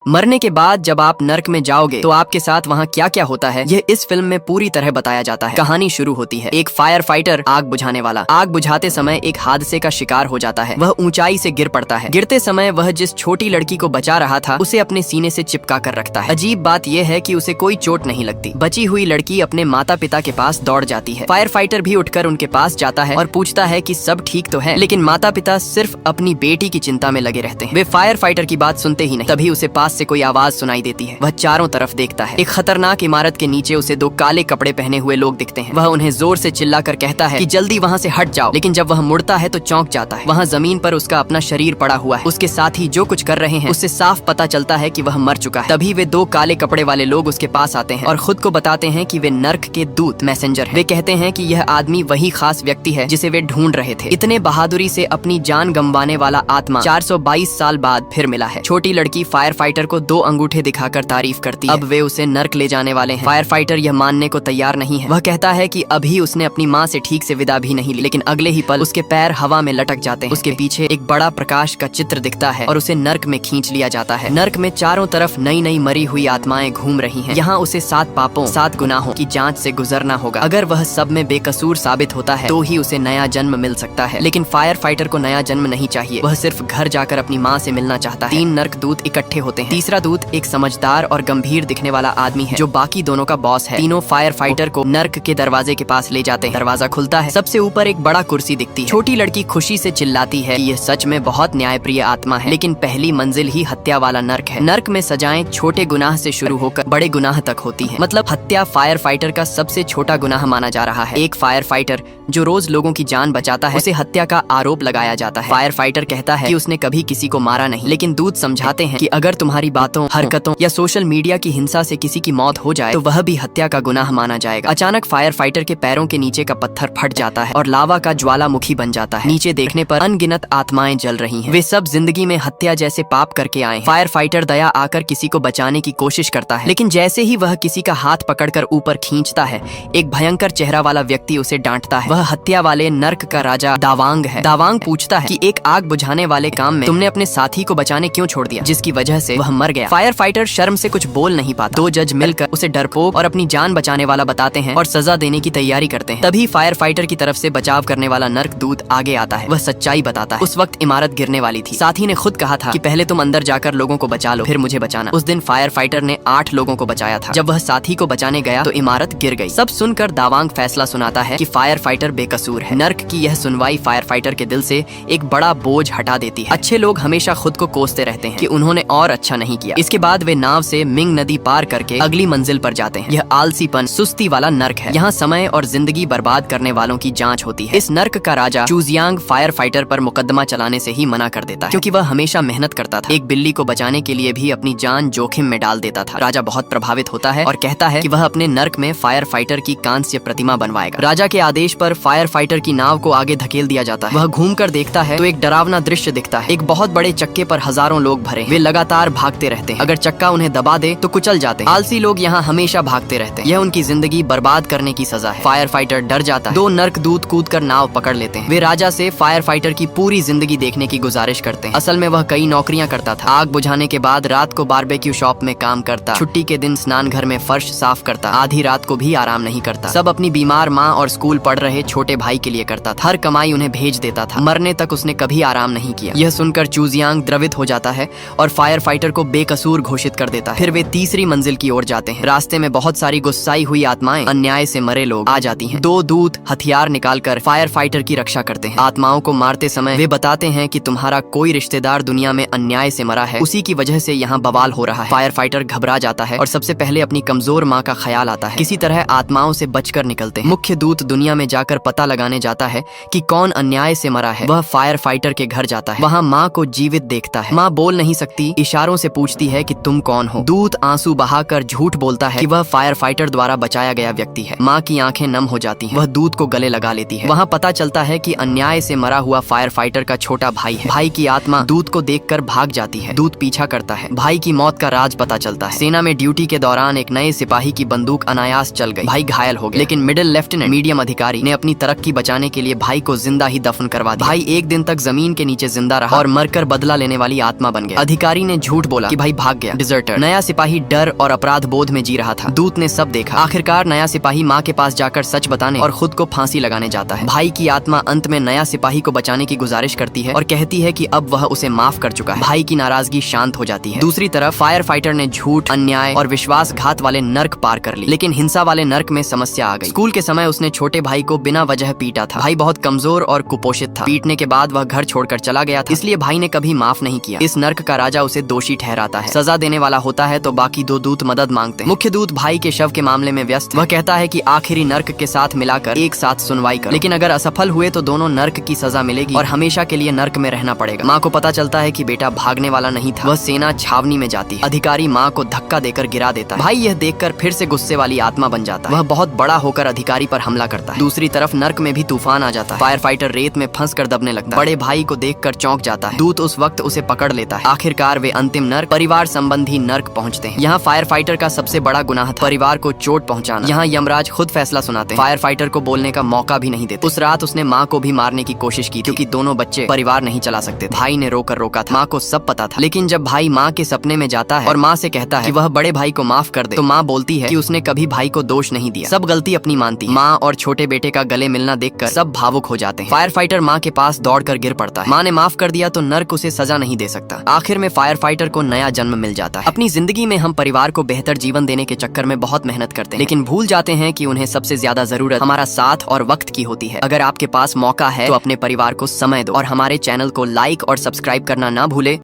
मरने के बाद जब आप नर्क में जाओगे तो आपके साथ वहाँ क्या क्या होता है ये इस फिल्म में पूरी तरह बताया जाता है। कहानी शुरू होती है एक फायर फाइटर आग बुझाने वाला आग बुझाते समय एक हादसे का शिकार हो जाता है। वह ऊंचाई से गिर पड़ता है। गिरते समय वह जिस छोटी लड़की को बचा रहा था उसे अपने सीने से चिपका कर रखता है। अजीब बात यह है कि उसे कोई चोट नहीं लगती। बची हुई लड़की अपने माता पिता के पास दौड़ जाती है। फायर फाइटर भी उठकर उनके पास जाता है और पूछता है कि सब ठीक तो है, लेकिन माता पिता सिर्फ अपनी बेटी की चिंता में लगे रहते हैं। वे फायर फाइटर की बात सुनते ही नहीं। तभी उसे पास से कोई आवाज सुनाई देती है। वह चारों तरफ देखता है। एक खतरनाक इमारत के नीचे उसे दो काले कपड़े पहने हुए लोग दिखते हैं। वह उन्हें जोर से चिल्लाकर कहता है कि जल्दी वहाँ से हट जाओ, लेकिन जब वह मुड़ता है तो चौंक जाता है। वहाँ जमीन पर उसका अपना शरीर पड़ा हुआ है। उसके साथ ही जो कुछ कर रहे हैं उससे साफ पता चलता है कि वह मर चुका है। तभी वे दो काले कपड़े वाले लोग उसके पास आते हैं और खुद को बताते हैं कि वे नर्क के दूत मैसेंजर हैं। वे कहते हैं कि यह आदमी वही खास व्यक्ति है जिसे वे ढूंढ रहे थे। इतने बहादुरी से अपनी जान गंवाने वाला आत्मा 422 साल बाद फिर मिला है। छोटी लड़की फायर फाइटर को दो अंगूठे दिखाकर तारीफ करती है। अब वे उसे नर्क ले जाने वाले हैं। फायर फाइटर यह मानने को तैयार नहीं है। वह कहता है कि अभी उसने अपनी माँ से ठीक से विदा भी नहीं ली, लेकिन अगले ही पल उसके पैर हवा में लटक जाते हैं। उसके पीछे एक बड़ा प्रकाश का चित्र दिखता है और उसे नर्क में खींच लिया जाता है। नर्क में चारों तरफ नई नई मरी हुई आत्माएं घूम रही हैं। यहाँ उसे 7 पापों 7 गुनाहों की जांच से गुजरना होगा। अगर वह सब में बेकसूर साबित होता है तो ही उसे नया जन्म मिल सकता है। लेकिन फायर फाइटर को नया जन्म नहीं चाहिए। वह सिर्फ घर जाकर अपनी माँ से मिलना चाहता है। 3 नर्क दूत इकट्ठे होते हैं। तीसरा दूत एक समझदार और गंभीर दिखने वाला आदमी है जो बाकी दोनों का बॉस है। तीनों फायर फाइटर को नर्क के दरवाजे के पास ले जाते हैं। दरवाजा खुलता है। सबसे ऊपर एक बड़ा कुर्सी दिखती है। छोटी लड़की खुशी से चिल्लाती है कि यह सच में बहुत न्यायप्रिय आत्मा है, लेकिन पहली मंजिल ही हत्या वाला नर्क है। नर्क में सजाएं छोटे गुनाह से शुरू होकर बड़े गुनाह तक होती है। मतलब हत्या फायर फाइटर का सबसे छोटा गुनाह माना जा रहा है। एक फायर फाइटर जो रोज लोगों की जान बचाता है उसे हत्या का आरोप लगाया जाता है। फायर फाइटर कहता है कि उसने कभी किसी को मारा नहीं, लेकिन दूत समझाते हैं कि अगर तुम्हारी बातों, हरकतों या सोशल मीडिया की हिंसा से किसी की मौत हो जाए तो वह भी हत्या का गुनाह माना जाएगा। अचानक फायर फाइटर के पैरों के नीचे का पत्थर फट जाता है और लावा का ज्वालामुखी बन जाता है। नीचे देखने पर अनगिनत आत्माएं जल रही हैं। वे सब जिंदगी में हत्या जैसे पाप करके आए। फायर फाइटर दया आकर किसी को बचाने की कोशिश करता है, लेकिन जैसे ही वह किसी का हाथ पकड़कर ऊपर खींचता है एक भयंकर चेहरा वाला व्यक्ति उसे डांटता है। वह हत्या वाले नर्क का राजा दावांग है। दावांग पूछता है कि एक आग बुझाने वाले काम में तुमने अपने साथी को बचाने क्यों छोड़ दिया, जिसकी वजह से वह मर गया। फायर फाइटर शर्म से कुछ बोल नहीं पाता। 2 जज मिलकर उसे डरपोक और अपनी जान बचाने वाला बताते हैं और सजा देने की तैयारी करते हैं। तभी फायर फाइटर की तरफ से बचाव करने वाला नर्क दूत आगे आता है। वह सच्चाई बताता है। उस वक्त इमारत गिरने वाली थी। साथी ने खुद कहा था कि पहले तुम अंदर जाकर लोगों को बचा लो, फिर मुझे बचाना। उस दिन फायर फाइटर ने 8 लोगों को बचाया था। जब वह साथी को बचाने गया तो इमारत गिर गई। सब सुनकर दावांग फैसला सुनाता है कि फायर फाइटर बेकसूर है। नर्क की यह सुनवाई फायर फाइटर के दिल से एक बड़ा बोझ हटा देती है। अच्छे लोग हमेशा खुद को कोसते रहते हैं कि उन्होंने और अच्छा नहीं किया। इसके बाद वे नाव से मिंग नदी पार करके अगली मंजिल पर जाते हैं। यह आलसीपन, सुस्ती वाला नर्क है। यहाँ समय और जिंदगी बर्बाद करने वालों की जांच होती है। इस नर्क का राजा चूजियांग फायर फाइटर पर मुकदमा चलाने से ही मना कर देता है, क्योंकि वह हमेशा मेहनत करता था। एक बिल्ली को बचाने के लिए भी अपनी जान जोखिम में डाल देता था। राजा बहुत प्रभावित होता है और कहता है कि वह अपने नर्क में फायर फाइटर की कांस्य प्रतिमा बनवाएगा। राजा के आदेश पर फायर फाइटर की नाव को आगे धकेल दिया जाता है। वह घूमकर देखता है तो एक डरावना दृश्य दिखता है। एक बहुत बड़े चक्के पर हजारों लोग भरे। वे लगातार भागते रहते हैं। अगर चक्का उन्हें दबा दे तो कुचल जाते हैं। आलसी लोग यहाँ हमेशा भागते रहते हैं। यह उनकी जिंदगी बर्बाद करने की सजा है। फायर फाइटर डर जाता है। 2 नर्क दूत कूदकर नाव पकड़ लेते हैं। वे राजा से फायर फाइटर की पूरी जिंदगी देखने की गुजारिश करते हैं। असल में वह कई नौकरियां करता था। आग बुझाने के बाद रात को बारबेक्यू शॉप में काम करता। छुट्टी के दिन स्नान घर में फर्श साफ करता। आधी रात को भी आराम नहीं करता। सब अपनी बीमार माँ और स्कूल पढ़ रहे छोटे भाई के लिए करता था। हर कमाई उन्हें भेज देता था। मरने तक उसने कभी आराम नहीं किया। यह सुनकर चूजियांग द्रवित हो जाता है और फायर फाइटर को बेकसूर घोषित कर देता है। फिर वे तीसरी मंजिल की ओर जाते हैं। रास्ते में बहुत सारी गुस्साई हुई आत्माएं, अन्याय से मरे लोग आ जाती हैं। 2 दूत हथियार निकालकर फायर फाइटर की रक्षा करते हैं। आत्माओं को मारते समय वे बताते हैं कि तुम्हारा कोई रिश्तेदार दुनिया में अन्याय से मरा है, उसी की वजह से यहाँ बवाल हो रहा है। फायर फाइटर घबरा जाता है और सबसे पहले अपनी कमजोर माँ का ख्याल आता है। किसी तरह आत्माओं से बचकर निकलते हैं। मुख्य दूत दुनिया में जाकर पता लगाने जाता है कि कौन अन्याय से मरा है। वह फायर फाइटर के घर जाता है। वहाँ माँ को जीवित देखता है। माँ बोल नहीं सकती, इशारों से पूछती है कि तुम कौन हो। दूत आंसू बहाकर झूठ बोलता है कि वह फायर फाइटर द्वारा बचाया गया व्यक्ति है। माँ की आंखें नम हो जाती हैं। वह दूत को गले लगा लेती है। वहाँ पता चलता है कि अन्याय से मरा हुआ फायर फाइटर का छोटा भाई है। भाई की आत्मा दूत को देखकर भाग जाती है। दूत पीछा करता है। भाई की मौत का राज पता चलता है। सेना में ड्यूटी के दौरान एक नए सिपाही की बंदूक अनायास चल गई। भाई घायल हो गया, लेकिन मिडिल लेफ्टिनेंट मीडियम अधिकारी ने अपनी तरक्की बचाने के लिए भाई को जिंदा ही दफन करवा दिया। भाई एक दिन तक जमीन के नीचे जिंदा रहा और मरकर बदला लेने वाली आत्मा बन गया। अधिकारी ने झूठ बोला कि भाई भाग गया। डिजर्टर। नया सिपाही डर और अपराध बोध में जी रहा था। दूत ने सब देखा। आखिरकार नया सिपाही माँ के पास जाकर सच बताने और खुद को फांसी लगाने जाता है। भाई की आत्मा अंत में नया सिपाही को बचाने की गुजारिश करती है और कहती है कि अब वह उसे माफ कर चुका है। भाई की नाराजगी शांत हो जाती है। दूसरी तरफ फायर फाइटर ने झूठ, अन्याय और विश्वासघात वाले नर्क पार कर ली, लेकिन हिंसा वाले नर्क में समस्या आ गई। स्कूल के समय उसने छोटे भाई को बिना वजह पीटा था। भाई बहुत कमजोर और कुपोषित था। पीटने के बाद वह घर छोड़कर चला गया था, इसलिए भाई ने कभी माफ नहीं किया। इस नर्क का राजा उसे दोषी ठहराता है। सजा देने वाला होता है तो बाकी दो दूत मदद मांगते हैं। मुख्य दूत भाई के शव के मामले में व्यस्त। वह कहता है कि आखिरी नर्क के साथ मिलाकर एक साथ सुनवाई करो, लेकिन अगर असफल हुए तो दोनों नर्क की सजा मिलेगी और हमेशा के लिए नर्क में रहना पड़ेगा। माँ को पता चलता है कि बेटा भागने वाला नहीं था। वह सेना छावनी में जाती है। अधिकारी माँ को धक्का देकर गिरा देता है। भाई यह देखकर फिर से गुस्से वाली आत्मा बन जाता है। वह बहुत बड़ा होकर अधिकारी पर हमला करता है। दूसरी तरफ नर्क में भी तूफान आ जाता है। फायर फाइटर रेत में फंस कर दबने लगता है। बड़े भाई को देखकर चौंक जाता है। दूत उस वक्त उसे पकड़ लेता है। आखिरकार वे अंतिम नर्क, परिवार संबंधी नर्क पहुंचते हैं। यहाँ फायर फाइटर का सबसे बड़ा गुनाह था परिवार को चोट पहुंचाना। यहाँ यमराज खुद फैसला सुनाते हैं। फायर फाइटर को बोलने का मौका भी नहीं देते। उस रात उसने माँ को भी मारने की कोशिश की क्योंकि दोनों बच्चे परिवार नहीं चला सकते। भाई ने रोकर रोका था। माँ को सब पता था, लेकिन जब भाई माँ के सपने में जाता है और माँ से कहता है कि वह बड़े भाई को माफ कर दे, तो माँ बोलती है कि उसने कभी भाई को दोष नहीं दिया, सब गलती अपनी मानती है। माँ और छोटे बेटे का गले मिलना देखकर सब भावुक हो जाते हैं। फायर फाइटर माँ के पास दौड़कर गिर पड़ता है। माँ ने माफ कर दिया तो नर्क उसे सजा नहीं दे सकता। आखिर में फायर फाइटर को नया जन्म मिल जाता है। अपनी जिंदगी में हम परिवार को बेहतर जीवन देने के चक्कर में बहुत मेहनत करते हैं, लेकिन भूल जाते हैं कि उन्हें सबसे ज्यादा जरूरत हमारा साथ और वक्त की होती है। अगर आपके पास मौका है तो अपने परिवार को समय दो और हमारे चैनल को लाइक और सब्सक्राइब करना ना भूले।